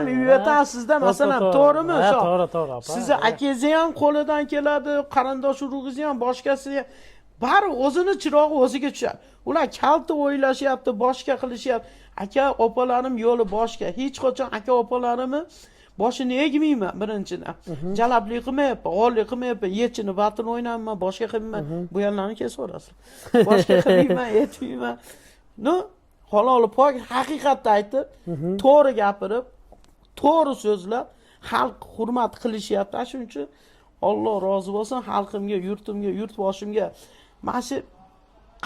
Uyutasizda masalan, to'g'rimi? To'g'ri. Sizni akangizni ham qo'lidan keladi, qarindosh urug'ingizni ham, boshqasi ham bari o'zini chirog'i o'ziga tushadi. Ular kalta o'ylashyapti, boshqa qilishyapti. Aka, opalarim yo'li boshqa. Hech qachon aka opalarimni boshini egmayman birinchidan. Jalablik qilmayapman, g'ollik qilmayapman, yechini vatin o'ynayman, boshqa qilmayman. Bu yerlarni kesaverasiz. Boshqa qilmayman, etmayman. No, halol pok haqiqatni aytib, to'g'ri gapirib, to'g'ri so'zlab xalq hurmat qilishyapti. Shuning uchun Alloh rozi bo'lsin xalqimga, yurtimga, yurtboshimga. Mana shu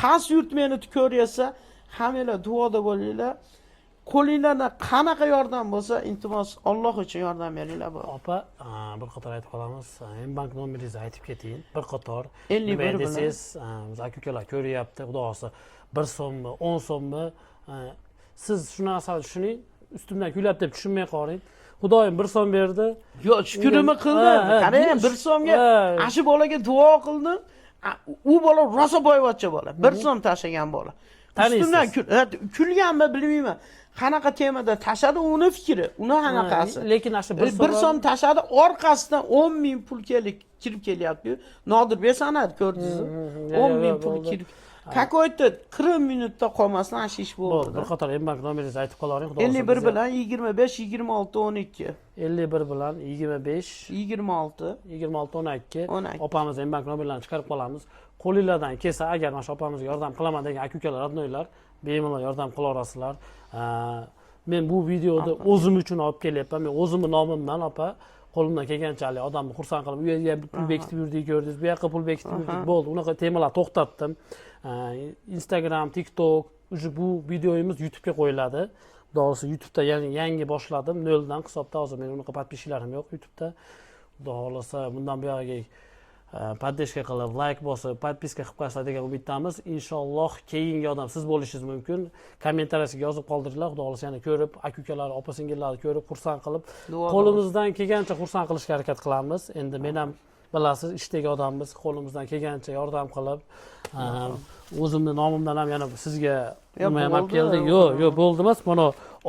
qaysi yurt meni ko'ryapsa, hammanglar duoda bo'linglar. Qo'lingizdan qanaqa yordam bo'lsa, iltimos Alloh uchun yordam beringlar. Opa, bir qator aytib qolamiz. M-bank nomeringizni aytib keting. Bir qator. 51 desangiz, biz aka-ukalar ko'ryapti, xudo xolasa 1 so'mmi, 10 so'mmi, siz shu narsani tushuning, ustimdan kuylab deb tushunmay qoling. Xudoyim 1 so'm berdi. Yo'q, shukrimni qildim. Qarang, 1 so'mga ashi bolaga duo qildim. U bola rosa boyvachcha bola. 1 so'm tashlagan bola. Ustimdan kulganmi bilmayman. Qanaqa temada tashadi uni fikri, uni qanaqasi. Lekin ashi 1 so'm tashadi, orqasidan 10 ming pul kirib kelyapti. Nodirbek sanadi, ko'rdingizmi? 10 ming pul kirib. Какой-то 40 minutda qolmasdan ash ish bo'ldi. Bir qator M-bank nomeringizni aytib qo'ying, xudo 51 bilan 25 26 12. 51 bilan 25 26 12 opamiz M-bank nomerlarini chiqarib qolamiz. Qo'lingizdan kelsa, agar mana shu opamizga yordam qilaman degan aka-ukalar, radnoylar bemalol yordam qila olasizlar. Men bu videoni o'zim uchun olib kelyapman. Men o'zimning nomimdan opa qo'limdan kelganchalik odamni xursand qilib, u yerga pul bekitib yurdik, ko'rdingiz, bu yoqqa pul bekitib yurdik, bo'ldi. Unaqa temalar to'xtatdim. Instagram, TikTok, bu videoyimiz YouTube'ga qo'yiladi. Doğrusu YouTube'da yangi boshladim, noldan hisobda hozir men unaqa podpishchilarim yo'q YouTube'da. Xudo xolasa bundan buyog'iga podдержка qilib, like bosib, podpiska qilib qo'yasizlar degan umiddamiz. Inshaalloh keyingi odam siz bo'lishingiz mumkin. Kommentariyasiga yozib qoldiringlar. Xudo xolasa yana ko'rib, aka-ukalar, opa-singillarni ko'rib xursand qilib, qo'limizdan kelgancha xursand qilishga harakat qilamiz. Endi men ham bilasiz, ishdagi odammiz, qo'limizdan kelgancha yordam qilib, o'zimning nomimdan ham yana sizga nima ham olib keldik. Yo'q, bo'ldi emas. Mana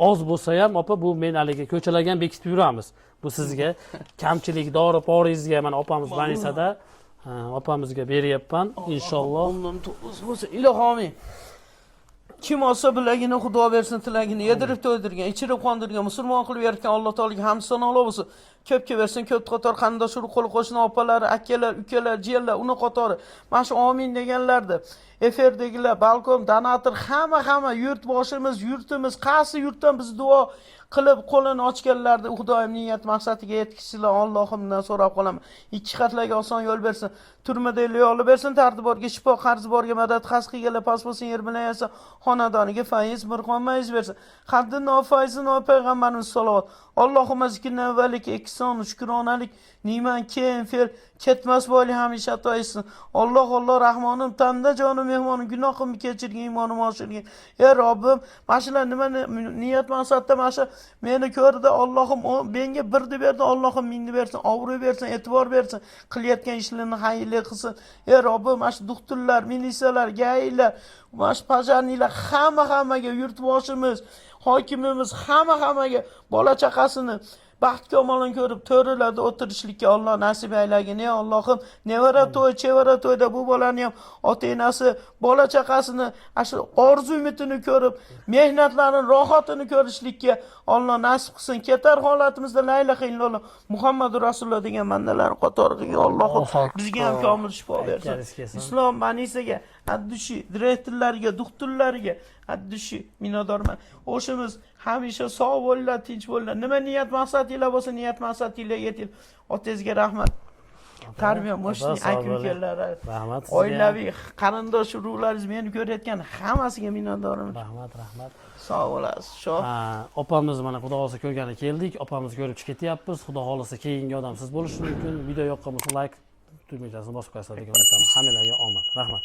oz bo'lsa ham, opa, bu men haligi ko'chalarga ham bekitib yuramiz. Bu sizga kamchilik, dori poringizga mana opamiz Banisada opamizga beryapman, inshaalloh. Ondan to'g'ri bo'lsa, ilohim. Kim olsa bilagini Xudo bersin, tilagini yedirib to'ydirgan, ichirib qondirgan, musulmon qilib yaratgan Alloh taolaga hamd sanolar bo'lsin. Ko'p bersin, ko'p qator qarindosh urug' qo'l qo'shni opalari, akalar, ukalar, jiyanlar, uni qatori. Mana shu amin deganlardi. Efirdagilar, balkom, donator, hamma yurtboshimiz, yurtimiz, qaysi yurtdan biz duo qilib qo'lini ochganlarni Xudoyim niyat maqsadiga yetkazsinlar. Allohimdan so'rab qolaman. Ikki xatlarga oson yo'l bersin. Turmada yo'li bersin, tartiborga shifo, qarzi borga madad, xas qilganlar pas bo'lsin, yer bilan yasa, xonadoniga fayz, mirqonmayiz bersin. Haddi nofayzi no payg'ambarimiz salovat. Allohumma zikrna valik, ihson, shukronalik, niyman keyin fel ketmas bo'li hamisha to'ysin. Alloh Rahmonim, tanda jonim, mehmonim, gunohimni kechirgin, iymonim oshirgin. Ey Robbim, mashina nima niyat maqsadda masha meni ko'rdi. Allohim menga birni berdi, Allohim mingni bersin, obro' bersin, e'tibor bersin, qilayotgan ishlarini xayrli qilsin. Ey Robbim, mana shu doktorlar, militsiyalar, gaylar, mana shu pajarnilar hammaga yurtboshimiz, hokimimiz hammaga bola chaqasini baxt kamolini ko'rib to'rlarda o'tirishlikka Alloh nasib aylagin. Ey Allohim, nevara to'y, chevara to'yda bu bolani ham ota-onasi, bola chaqasini shu orzu umidini ko'rib, mehnatlarini, rohatini ko'rishlikka Alloh nasib qilsin. Ketar holatimizda la ilaha illalloh Muhammadur Rasululloh degan bandalar qatoriga Alloh bizga ham komil shifo bersin. Islom banisiga, haddushi direktorlariga, doktorlariga haddushi minnatdorman. O'shimiz hamisha sog' bo'linglar, tinch bo'linglar. Nima niyat maqsadinglar bo'lsa, niyat maqsadinglarga yeting. Otangizga rahmat. Tarbiya moshning aka-ukalari, rahmat. oilaviy qarindosh urug'laringiz meni ko'rayotgan hammasiga minnatdorman. Rahmat. Sog' bo'lasiz. Sho. Opamiz mana Xudo xolasa ko'rgani keldik. Opamizni ko'rib chiqib ketyapmiz. Xudo xolasa keyingi odam siz bo'lishingiz mumkin. Video yoqqan bo'lsa like tugmachasini bosib qo'yasizlar degan umiddaman. Hammalarga omad. Rahmat.